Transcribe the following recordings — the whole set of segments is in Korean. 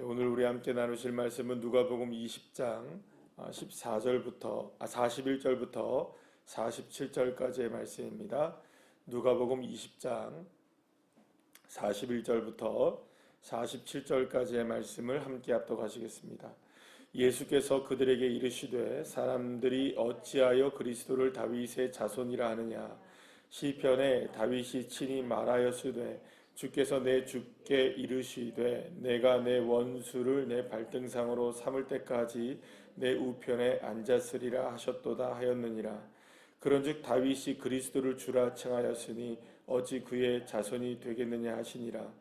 오늘 우리 함께 나누실 말씀은 누가복음 20장 41절부터 47절까지의 말씀입니다. 누가복음 20장 41절부터 47절까지의 말씀을 함께 합독하시겠습니다. 예수께서 그들에게 이르시되 사람들이 어찌하여 그리스도를 다윗의 자손이라 하느냐. 시편에 다윗이 친히 말하였으되 주께서 내 주께 이르시되 내가 내 원수를 내 발등상으로 삼을 때까지 내 우편에 앉았으리라 하셨도다 하였느니라. 그런즉 다윗이 그리스도를 주라 칭하였으니 어찌 그의 자손이 되겠느냐 하시니라.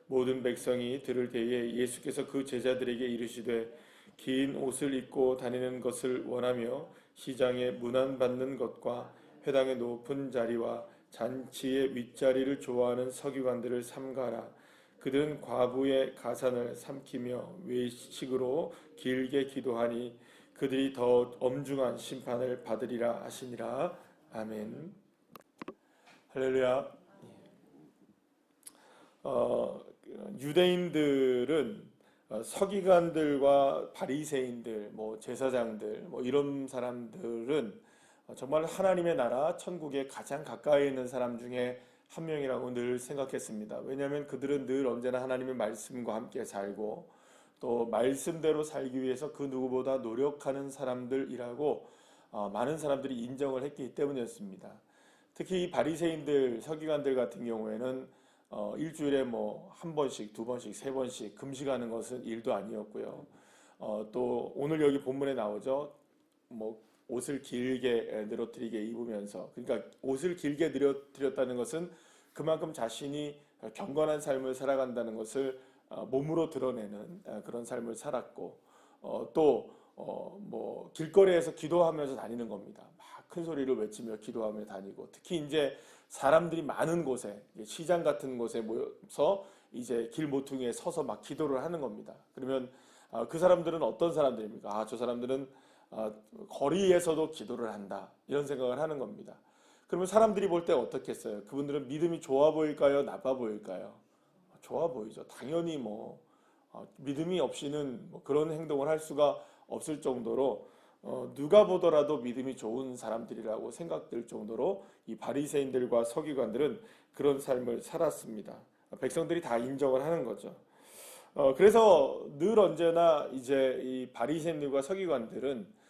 모든 백성이 들을 때에 예수께서 그 제자들에게 이르시되 긴 옷을 입고 다니는 것을 원하며 시장에 문안받는 것과 회당의 높은 자리와 잔치의 윗자리를 좋아하는 서기관들을 삼가라. 그들은 과부의 가산을 삼키며 외식으로 길게 기도하니 그들이 더 엄중한 심판을 받으리라 하시니라. 아멘. 할렐루야. 유대인들은 서기관들과 바리새인들, 제사장들, 이런 사람들은 정말 하나님의 나라 천국에 가장 가까이 있는 사람 중에 한 명이라고 늘 생각했습니다. 왜냐하면 그들은 늘 언제나 하나님의 말씀과 함께 살고 또 말씀대로 살기 위해서 그 누구보다 노력하는 사람들이라고 많은 사람들이 인정을 했기 때문이었습니다. 특히 이 바리새인들, 서기관들 같은 경우에는 일주일에 한 번씩, 두 번씩, 세 번씩 금식하는 것은 일도 아니었고요. 또 오늘 여기 본문에 나오죠. 옷을 길게 늘어뜨리게 입으면서, 그러니까 옷을 길게 늘어뜨렸다는 것은 그만큼 자신이 경건한 삶을 살아간다는 것을 몸으로 드러내는 그런 삶을 살았고, 길거리에서 기도하면서 다니는 겁니다. 막 큰 소리를 외치며 기도하며 다니고, 특히 이제 사람들이 많은 곳에, 시장 같은 곳에 모여서 이제 길 모퉁이에 서서 막 기도를 하는 겁니다. 그러면 그 사람들은 어떤 사람들입니까? 저 사람들은 거리에서도 기도를 한다, 이런 생각을 하는 겁니다. 그러면 사람들이 볼 때 어떻겠어요? 그분들은 믿음이 좋아 보일까요? 나빠 보일까요? 좋아 보이죠. 당연히 믿음이 없이는 그런 행동을 할 수가 없을 정도로 누가 보더라도 믿음이 좋은 사람들이라고 생각될 정도로 이 바리새인들과 서기관들은 그런 삶을 살았습니다. 백성들이 다 인정을 하는 거죠. 그래서 늘 언제나 이제 이 바리새인들과 서기관들은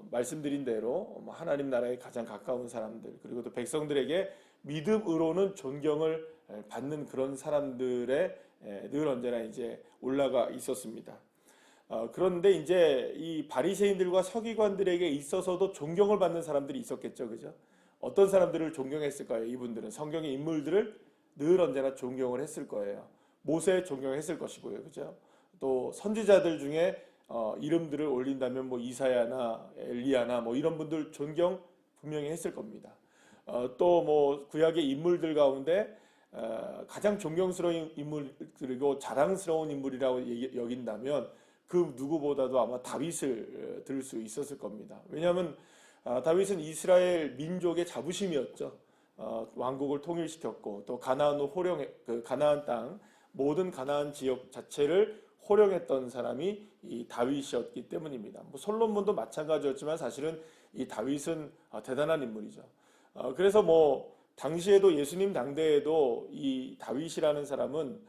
말씀드린 대로 하나님 나라에 가장 가까운 사람들, 그리고 또 백성들에게 믿음으로는 존경을 받는 그런 사람들의 늘 언제나 이제 올라가 있었습니다. 그런데 이제 이 바리새인들과 서기관들에게 있어서도 존경을 받는 사람들이 있었겠죠, 그죠? 어떤 사람들을 존경했을까요? 이분들은 성경의 인물들을 늘 언제나 존경을 했을 거예요. 모세 존경했을 것이고요, 그죠? 또 선지자들 중에 이름들을 올린다면 이사야나 엘리야나 이런 분들 존경 분명히 했을 겁니다. 또 구약의 인물들 가운데 가장 존경스러운 인물, 그리고 자랑스러운 인물이라고 여긴다면 그 누구보다도 아마 다윗을 들 수 있었을 겁니다. 왜냐하면 다윗은 이스라엘 민족의 자부심이었죠. 왕국을 통일시켰고 또 가나안을 가나안 땅, 모든 가나안 지역 자체를 호령했던 사람이 이 다윗이었기 때문입니다. 솔로몬도 마찬가지였지만 사실은 이 다윗은 대단한 인물이죠. 그래서 당시에도 예수님 당대에도 이 다윗이라는 사람은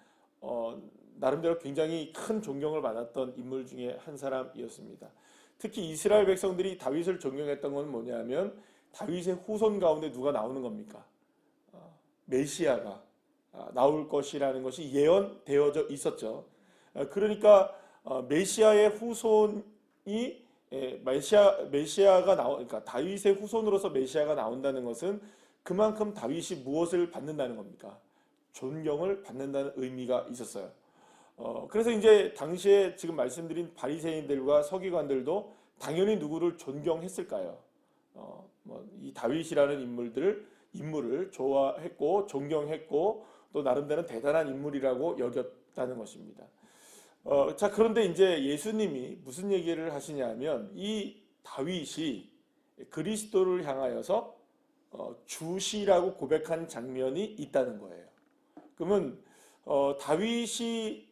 나름대로 굉장히 큰 존경을 받았던 인물 중에 한 사람이었습니다. 특히 이스라엘 백성들이 다윗을 존경했던 건 뭐냐면 다윗의 후손 가운데 누가 나오는 겁니까? 메시아가 나올 것이라는 것이 예언되어져 있었죠. 그러니까 메시아의 후손이 메시아가 그러니까 다윗의 후손으로서 메시아가 나온다는 것은 그만큼 다윗이 무엇을 받는다는 겁니까? 존경을 받는다는 의미가 있었어요. 그래서 이제 당시에 지금 말씀드린 바리새인들과 서기관들도 당연히 누구를 존경했을까요? 이 다윗이라는 인물을 좋아했고 존경했고 또 나름대로 대단한 인물이라고 여겼다는 것입니다. 자, 그런데 이제 예수님이 무슨 얘기를 하시냐면 이 다윗이 그리스도를 향하여서 주시라고 고백한 장면이 있다는 거예요. 그러면 다윗이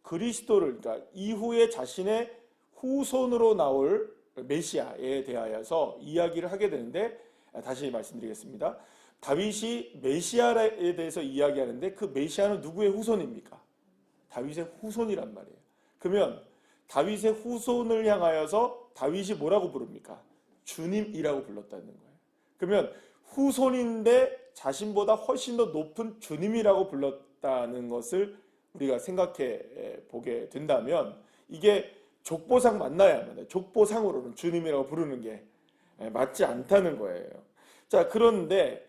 그리스도를, 그러니까 이후에 자신의 후손으로 나올 메시아에 대하여서 이야기를 하게 되는데, 다시 말씀드리겠습니다. 다윗이 메시아에 대해서 이야기하는데 그 메시아는 누구의 후손입니까? 다윗의 후손이란 말이에요. 그러면 다윗의 후손을 향하여서 다윗이 뭐라고 부릅니까? 주님이라고 불렀다는 거예요. 그러면 후손인데 자신보다 훨씬 더 높은 주님이라고 불렀다는 것을 우리가 생각해 보게 된다면 이게 족보상 맞나요? 안 맞나요? 족보상으로는 주님이라고 부르는 게 맞지 않다는 거예요. 자, 그런데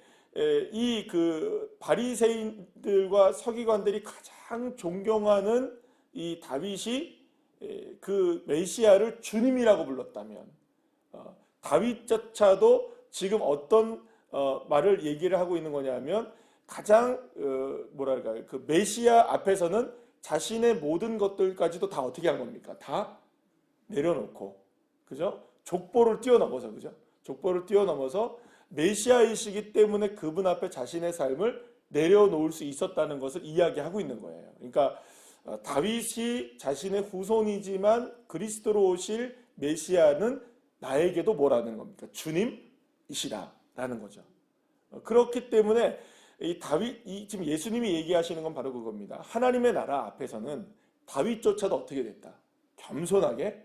이 그 바리새인들과 서기관들이 가장 존경하는 이 다윗이 그 메시아를 주님이라고 불렀다면 다윗조차도 지금 어떤 말을 얘기를 하고 있는 거냐면 가장 뭐랄까요, 그 메시아 앞에서는 자신의 모든 것들까지도 다 어떻게 한 겁니까? 다 내려놓고, 그죠? 족보를 뛰어넘어서, 그죠? 족보를 뛰어넘어서 메시아이시기 때문에 그분 앞에 자신의 삶을 내려놓을 수 있었다는 것을 이야기하고 있는 거예요. 그러니까 다윗이 자신의 후손이지만 그리스도로 오실 메시아는 나에게도 뭐라는 겁니까? 주님이시다라는 거죠. 그렇기 때문에 지금 예수님이 얘기하시는 건 바로 그겁니다. 하나님의 나라 앞에서는 다윗조차도 어떻게 됐다? 겸손하게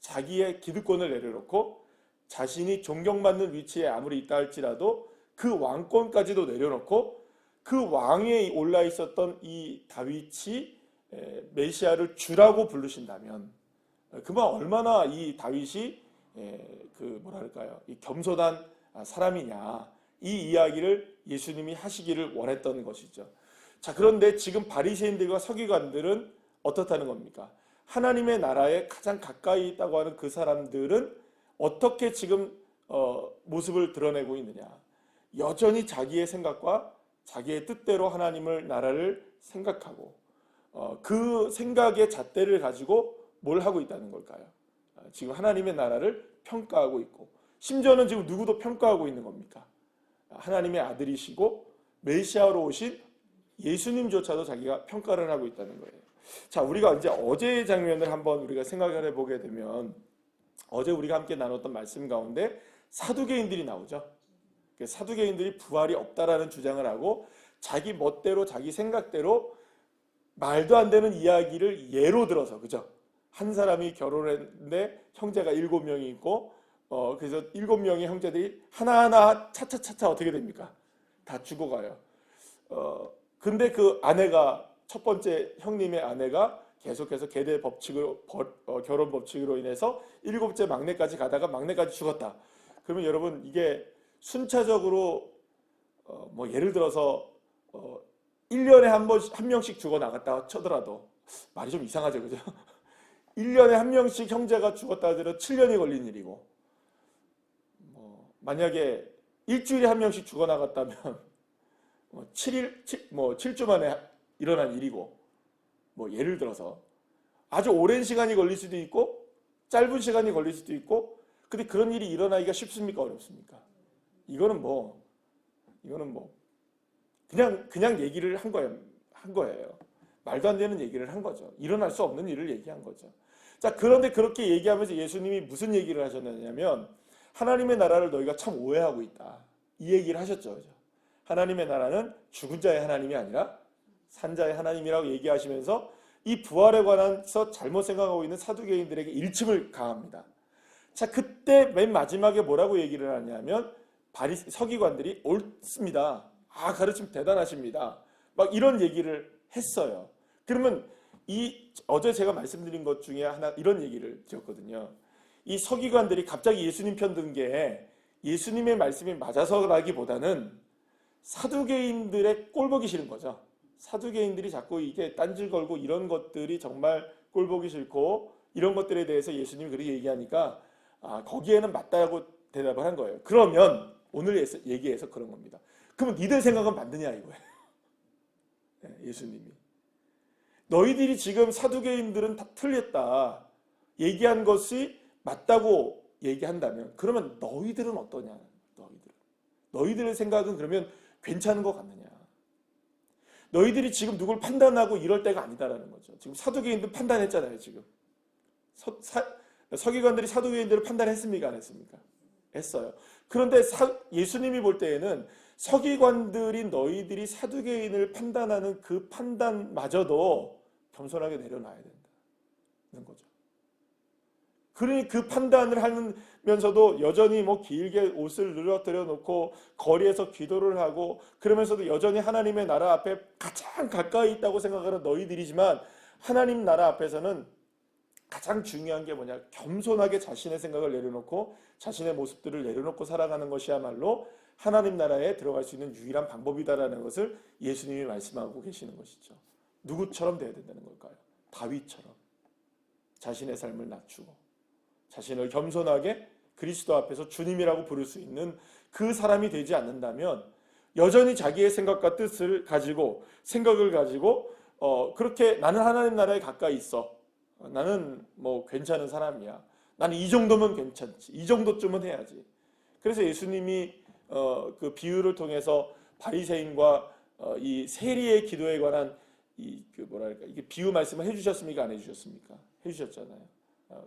자기의 기득권을 내려놓고 자신이 존경받는 위치에 아무리 있다 할지라도 그 왕권까지도 내려놓고 그 왕에 올라 있었던 이 다윗이 메시아를 주라고 부르신다면 그만 얼마나 이 다윗이 그 뭐랄까요, 이 겸손한 사람이냐, 이 이야기를 예수님이 하시기를 원했던 것이죠. 자, 그런데 지금 바리새인들과 서기관들은 어떻다는 겁니까? 하나님의 나라에 가장 가까이 있다고 하는 그 사람들은 어떻게 지금 모습을 드러내고 있느냐? 여전히 자기의 생각과 자기의 뜻대로 하나님을 나라를 생각하고 그 생각의 잣대를 가지고 뭘 하고 있다는 걸까요? 지금 하나님의 나라를 평가하고 있고, 심지어는 지금 누구도 평가하고 있는 겁니까? 하나님의 아들이시고 메시아로 오신 예수님조차도 자기가 평가를 하고 있다는 거예요. 자, 우리가 이제 어제의 장면을 한번 우리가 생각을 해보게 되면 어제 우리가 함께 나눴던 말씀 가운데 사두개인들이 나오죠. 사두개인들이 부활이 없다라는 주장을 하고 자기 멋대로 자기 생각대로 말도 안 되는 이야기를 예로 들어서, 그죠? 한 사람이 결혼했는데 형제가 7명이 있고 그래서 7명의 형제들이 하나하나 차차차차 어떻게 됩니까? 다 죽어가요. 근데 그 아내가, 첫 번째 형님의 아내가 계속해서 계대 법칙으로 결혼 법칙으로 인해서 7째 막내까지 가다가 막내까지 죽었다. 그러면 여러분 이게 순차적으로 뭐 예를 들어서 1년에 한 명씩 죽어 나갔다 쳐더라도 말이 좀 이상하죠, 그죠? 1년에 한 명씩 형제가 죽었다 하더라도 7년이 걸린 일이고, 만약에 일주일에 한 명씩 죽어 나갔다면 7주 만에 일어난 일이고, 예를 들어서 아주 오랜 시간이 걸릴 수도 있고 짧은 시간이 걸릴 수도 있고, 근데 그런 일이 일어나기가 쉽습니까? 어렵습니까? 이거는 그냥 얘기를 한 거예요. 말도 안 되는 얘기를 한 거죠. 일어날 수 없는 일을 얘기한 거죠. 자, 그런데 그렇게 얘기하면서 예수님이 무슨 얘기를 하셨느냐면 하나님의 나라를 너희가 참 오해하고 있다, 이 얘기를 하셨죠. 그죠? 하나님의 나라는 죽은 자의 하나님이 아니라 산 자의 하나님이라고 얘기하시면서 이 부활에 관해서 잘못 생각하고 있는 사두개인들에게 일침을 가합니다. 자, 그때 맨 마지막에 뭐라고 얘기를 하냐면 서기관들이 옳습니다. 가르침 대단하십니다. 막 이런 얘기를 했어요. 그러면 어제 제가 말씀드린 것 중에 하나 이런 얘기를 드렸거든요. 이 서기관들이 갑자기 예수님 편 든 게 예수님의 말씀이 맞아서라기보다는 사두개인들의 꼴보기 싫은 거죠. 사두개인들이 자꾸 이게 딴질 걸고 이런 것들이 정말 꼴보기 싫고 이런 것들에 대해서 예수님이 그렇게 얘기하니까 거기에는 맞다고 대답을 한 거예요. 그러면 오늘 얘기해서 그런 겁니다. 그러면 니들 생각은 맞느냐 이거예요. 예수님이 너희들이 지금 사두개인들은 다 틀렸다 얘기한 것이 맞다고 얘기한다면 그러면 너희들은 어떠냐? 너희들의 생각은 그러면 괜찮은 것 같느냐? 너희들이 지금 누굴 판단하고 이럴 때가 아니다라는 거죠. 지금 사두개인들 판단했잖아요. 지금 서기관들이 사두개인들을 판단했습니까? 안 했습니까? 했어요. 그런데 예수님이 볼 때에는 서기관들인 너희들이 사두개인을 판단하는 그 판단마저도 겸손하게 내려놔야 된다는 거죠. 그러니 그 판단을 하면서도 여전히 뭐 길게 옷을 늘어뜨려 놓고 거리에서 기도를 하고 그러면서도 여전히 하나님의 나라 앞에 가장 가까이 있다고 생각하는 너희들이지만 하나님 나라 앞에서는 가장 중요한 게 뭐냐? 겸손하게 자신의 생각을 내려놓고 자신의 모습들을 내려놓고 살아가는 것이야말로 하나님 나라에 들어갈 수 있는 유일한 방법이다라는 것을 예수님이 말씀하고 계시는 것이죠. 누구처럼 돼야 된다는 걸까요? 다윗처럼 자신의 삶을 낮추고 자신을 겸손하게 그리스도 앞에서 주님이라고 부를 수 있는 그 사람이 되지 않는다면 여전히 자기의 생각과 뜻을 가지고 생각을 가지고 그렇게 나는 하나님 나라에 가까이 있어. 나는 뭐 괜찮은 사람이야. 나는 이 정도면 괜찮지. 이 정도쯤은 해야지. 그래서 예수님이 그 비유를 통해서 바리새인과 이 세리의 기도에 관한 이게 비유 말씀을 해주셨습니까? 안 해주셨습니까? 해주셨잖아요.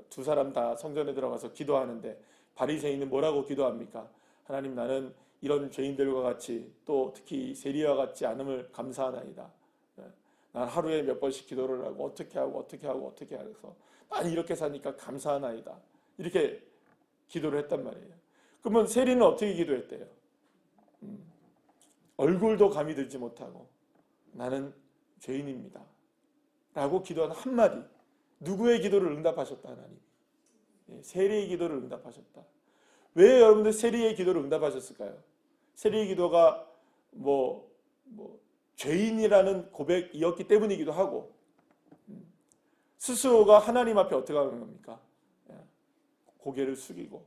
두 사람 다 성전에 들어가서 기도하는데 바리새인은 뭐라고 기도합니까? 하나님, 나는 이런 죄인들과 같이 또 특히 세리와 같지 않음을 감사하나이다. 난 하루에 몇 번씩 기도를 하고 어떻게 해서 난 이렇게 사니까 감사하나이다. 이렇게 기도를 했단 말이에요. 그러면 세리는 어떻게 기도했대요? 얼굴도 감히 들지 못하고 나는 죄인입니다. 라고 기도한 한마디. 누구의 기도를 응답하셨다? 하나님. 세리의 기도를 응답하셨다. 왜 여러분들 세리의 기도를 응답하셨을까요? 세리의 기도가 죄인이라는 고백이었기 때문이기도 하고 스스로가 하나님 앞에 어떻게 하는 겁니까? 고개를 숙이고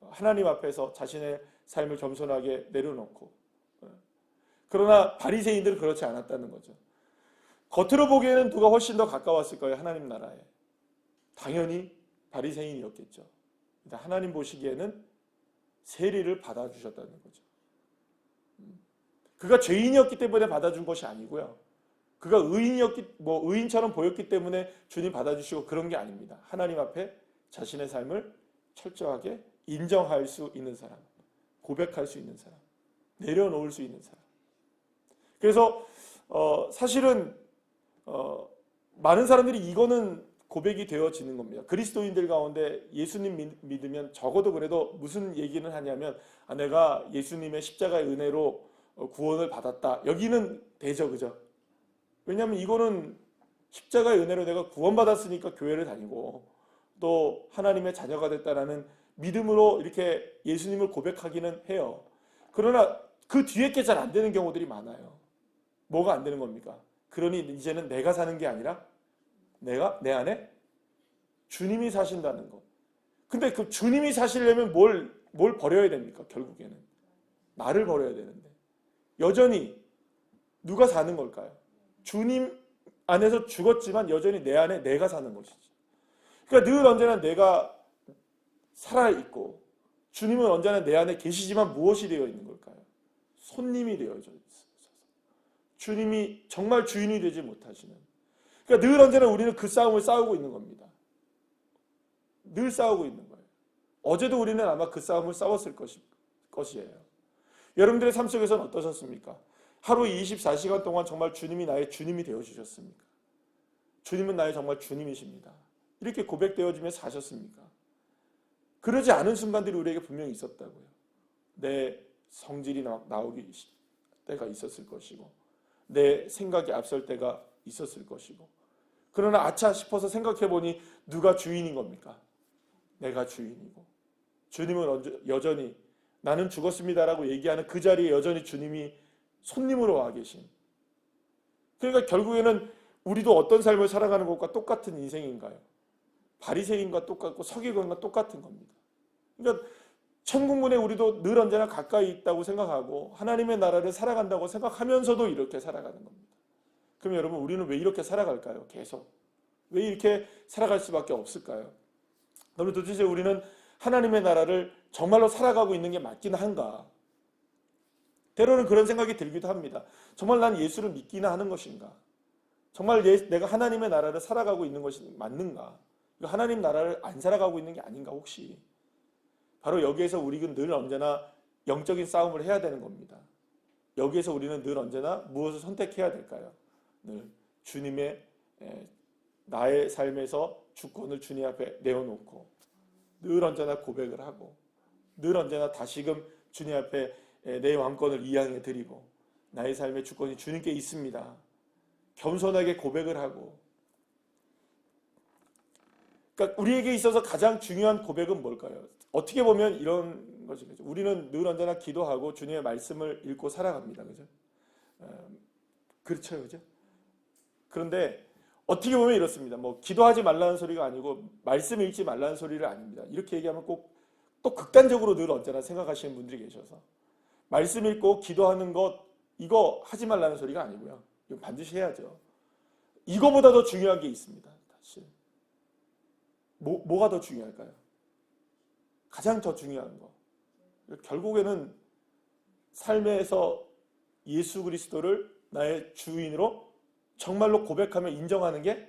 하나님 앞에서 자신의 삶을 겸손하게 내려놓고 그러나 바리새인들은 그렇지 않았다는 거죠. 겉으로 보기에는 누가 훨씬 더 가까웠을 거예요? 하나님 나라에. 당연히 바리새인이었겠죠. 하나님 보시기에는 세리를 받아주셨다는 거죠. 그가 죄인이었기 때문에 받아준 것이 아니고요. 그가 의인처럼 보였기 때문에 주님 받아주시고 그런 게 아닙니다. 하나님 앞에 자신의 삶을 철저하게 인정할 수 있는 사람, 고백할 수 있는 사람, 내려놓을 수 있는 사람. 그래서 사실은 많은 사람들이 이거는 고백이 되어지는 겁니다. 그리스도인들 가운데 예수님 믿으면 적어도 그래도 무슨 얘기는 하냐면 내가 예수님의 십자가의 은혜로 구원을 받았다. 여기는 되죠, 그죠? 왜냐하면 이거는 십자가의 은혜로 내가 구원받았으니까 교회를 다니고 또 하나님의 자녀가 됐다라는 믿음으로 이렇게 예수님을 고백하기는 해요. 그러나 그 뒤에 게 잘 안 되는 경우들이 많아요. 뭐가 안 되는 겁니까? 그러니 이제는 내가 사는 게 아니라 내 안에 주님이 사신다는 것. 근데 그 주님이 사시려면 뭘 버려야 됩니까? 결국에는 나를 버려야 되는데 여전히 누가 사는 걸까요? 주님 안에서 죽었지만 여전히 내 안에 내가 사는 것이죠. 그러니까 늘 언제나 내가 살아있고 주님은 언제나 내 안에 계시지만 무엇이 되어 있는 걸까요? 손님이 되어져 있어서 주님이 정말 주인이 되지 못하시는. 그러니까 늘 언제나 우리는 그 싸움을 싸우고 있는 겁니다. 늘 싸우고 있는 거예요. 어제도 우리는 아마 그 싸움을 싸웠을 것이에요. 여러분들의 삶 속에서는 어떠셨습니까? 하루 24시간 동안 정말 주님이 나의 주님이 되어주셨습니까? 주님은 나의 정말 주님이십니다. 이렇게 고백되어지며 사셨습니까? 그러지 않은 순간들이 우리에게 분명히 있었다고요. 내 성질이 나오기 때가 있었을 것이고 내 생각이 앞설 때가 있었을 것이고 그러나 아차 싶어서 생각해보니 누가 주인인 겁니까? 내가 주인이고 주님은 여전히 나는 죽었습니다라고 얘기하는 그 자리에 여전히 주님이 손님으로 와 계신. 그러니까 결국에는 우리도 어떤 삶을 살아가는 것과 똑같은 인생인가요? 바리새인과 똑같고 서기관과 똑같은 겁니다. 그러니까 천국문에 우리도 늘 언제나 가까이 있다고 생각하고 하나님의 나라를 살아간다고 생각하면서도 이렇게 살아가는 겁니다. 그럼 여러분 우리는 왜 이렇게 살아갈까요? 계속. 왜 이렇게 살아갈 수밖에 없을까요? 그럼 도대체 우리는 하나님의 나라를 정말로 살아가고 있는 게 맞긴 한가? 때로는 그런 생각이 들기도 합니다. 정말 난 예수를 믿기나 하는 것인가? 정말 내가 하나님의 나라를 살아가고 있는 것이 맞는가? 하나님 나라를 안 살아가고 있는 게 아닌가 혹시? 바로 여기에서 우리는 늘 언제나 영적인 싸움을 해야 되는 겁니다. 여기에서 우리는 늘 언제나 무엇을 선택해야 될까요? 늘 주님의 나의 삶에서 주권을 주님 앞에 내어놓고 늘 언제나 고백을 하고 늘 언제나 다시금 주님 앞에 내 왕권을 이양해 드리고 나의 삶의 주권이 주님께 있습니다. 겸손하게 고백을 하고, 그러니까 우리에게 있어서 가장 중요한 고백은 뭘까요? 어떻게 보면 이런 것이죠. 우리는 늘 언제나 기도하고 주님의 말씀을 읽고 살아갑니다. 그죠? 그렇죠. 그죠? 그런데 어떻게 보면 이렇습니다. 뭐 기도하지 말라는 소리가 아니고 말씀 읽지 말라는 소리를 아닙니다. 이렇게 얘기하면 꼭 또 극단적으로 늘 언제나 생각하시는 분들이 계셔서 말씀 읽고 기도하는 것 이거 하지 말라는 소리가 아니고요. 이거 반드시 해야죠. 이거보다 더 중요한 게 있습니다. 사실 뭐가 더 중요할까요? 가장 더 중요한 거. 결국에는 삶에서 예수 그리스도를 나의 주인으로 정말로 고백하며 인정하는 게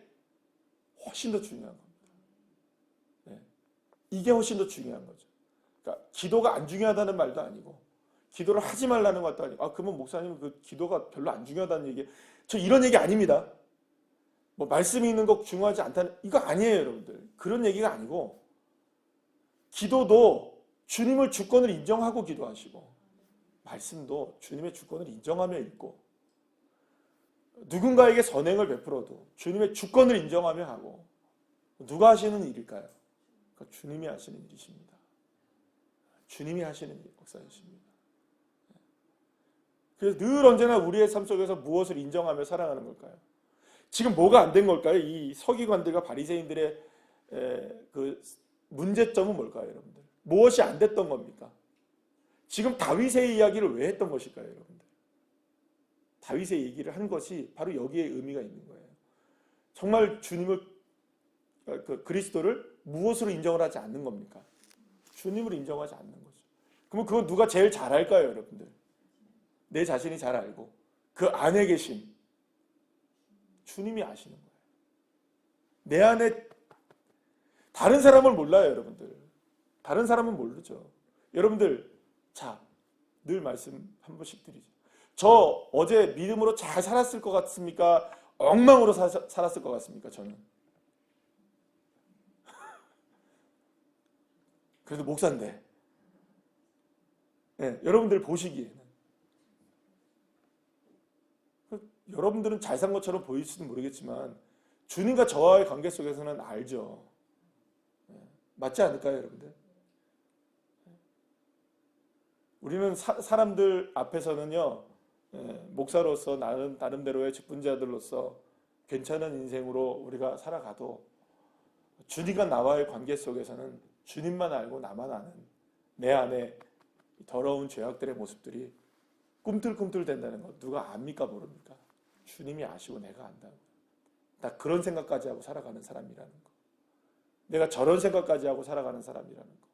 훨씬 더 중요한 겁니다. 네. 이게 훨씬 더 중요한 거죠. 그러니까 기도가 안 중요하다는 말도 아니고 기도를 하지 말라는 것도 아니고 그러면 목사님 그 기도가 별로 안 중요하다는 얘기 저 이런 얘기 아닙니다. 뭐 말씀이 있는 거 중요하지 않다는 이거 아니에요 여러분들. 그런 얘기가 아니고 기도도 주님을 주권을 인정하고 기도하시고 말씀도 주님의 주권을 인정하며 읽고 누군가에게 선행을 베풀어도 주님의 주권을 인정하며 하고 누가 하시는 일일까요? 그러니까 주님이 하시는 일이십니다. 주님이 하시는 역사이십니다. 그래서 늘 언제나 우리의 삶 속에서 무엇을 인정하며 살아가는 걸까요? 지금 뭐가 안 된 걸까요? 이 서기관들과 바리새인들의 그 문제점은 뭘까요, 여러분들? 무엇이 안 됐던 겁니까? 지금 다윗의 이야기를 왜 했던 것일까요, 여러분들? 다윗의 얘기를 한 것이 바로 여기에 의미가 있는 거예요. 정말 주님을 그리스도를 무엇으로 인정을 하지 않는 겁니까? 주님을 인정하지 않는 거죠. 그러면 그건 누가 제일 잘 알까요, 여러분들? 내 자신이 잘 알고 그 안에 계신 주님이 아시는 거예요. 내 안에 다른 사람을 몰라요, 여러분들. 다른 사람은 모르죠. 여러분들, 자, 늘 말씀 한 번씩 드리죠. 저 어제 믿음으로 잘 살았을 것 같습니까? 엉망으로 살았을 것 같습니까? 저는. 그래도 목사인데. 네, 여러분들 보시기에는. 여러분들은 잘 산 것처럼 보일지도 모르겠지만 주님과 저와의 관계 속에서는 알죠. 맞지 않을까요, 여러분들? 우리는 사람들 앞에서는요, 목사로서 나름대로의 직분자들로서 괜찮은 인생으로 우리가 살아가도 주님과 나와의 관계 속에서는 주님만 알고 나만 아는 내 안에 더러운 죄악들의 모습들이 꿈틀꿈틀 된다는 것 누가 압니까 모릅니까? 주님이 아시고 내가 안다고. 나 그런 생각까지 하고 살아가는 사람이라는 거. 내가 저런 생각까지 하고 살아가는 사람이라는 거.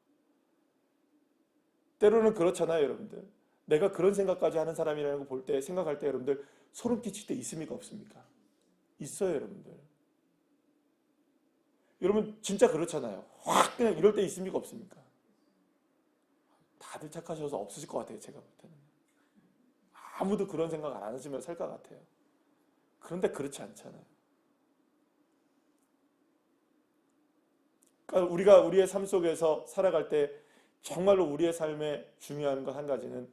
때로는 그렇잖아요, 여러분들. 내가 그런 생각까지 하는 사람이라는 거 볼 때, 생각할 때 여러분들 소름 끼칠 때 있습니까, 없습니까? 있어요, 여러분들. 여러분 진짜 그렇잖아요. 확 그냥 이럴 때 있습니까, 없습니까? 다들 착하셔서 없으실 것 같아요, 제가 볼 때는. 아무도 그런 생각 안 하시면 살 것 같아요. 그런데 그렇지 않잖아요. 그러니까 우리가 우리의 삶 속에서 살아갈 때 정말로 우리의 삶에 중요한 것 한 가지는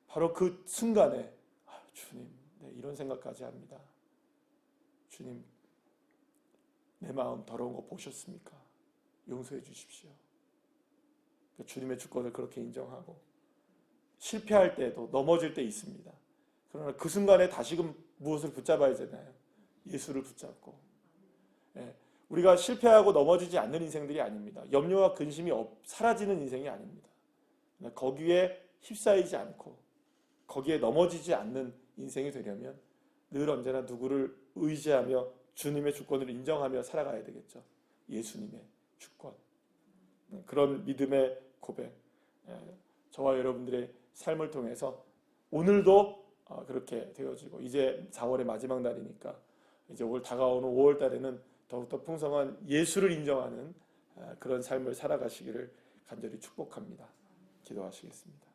바로 그 순간에 주님, 네, 이런 생각까지 합니다. 주님, 내 마음 더러운 거 보셨습니까? 용서해 주십시오. 주님의 주권을 그렇게 인정하고 실패할 때도 넘어질 때 있습니다. 그러나 그 순간에 다시금 무엇을 붙잡아야 되나요? 예수를 붙잡고. 우리가 실패하고 넘어지지 않는 인생들이 아닙니다. 염려와 근심이 사라지는 인생이 아닙니다. 거기에 휩싸이지 않고 거기에 넘어지지 않는 인생이 되려면 늘 언제나 누구를 의지하며 주님의 주권을 인정하며 살아가야 되겠죠. 예수님의 주권. 그런 믿음의 고백. 저와 여러분들의 삶을 통해서 오늘도 그렇게 되어지고 이제 4월의 마지막 날이니까 이제 올 다가오는 5월 달에는 더욱더 풍성한 예수를 인정하는 그런 삶을 살아가시기를 간절히 축복합니다. 기도하시겠습니다.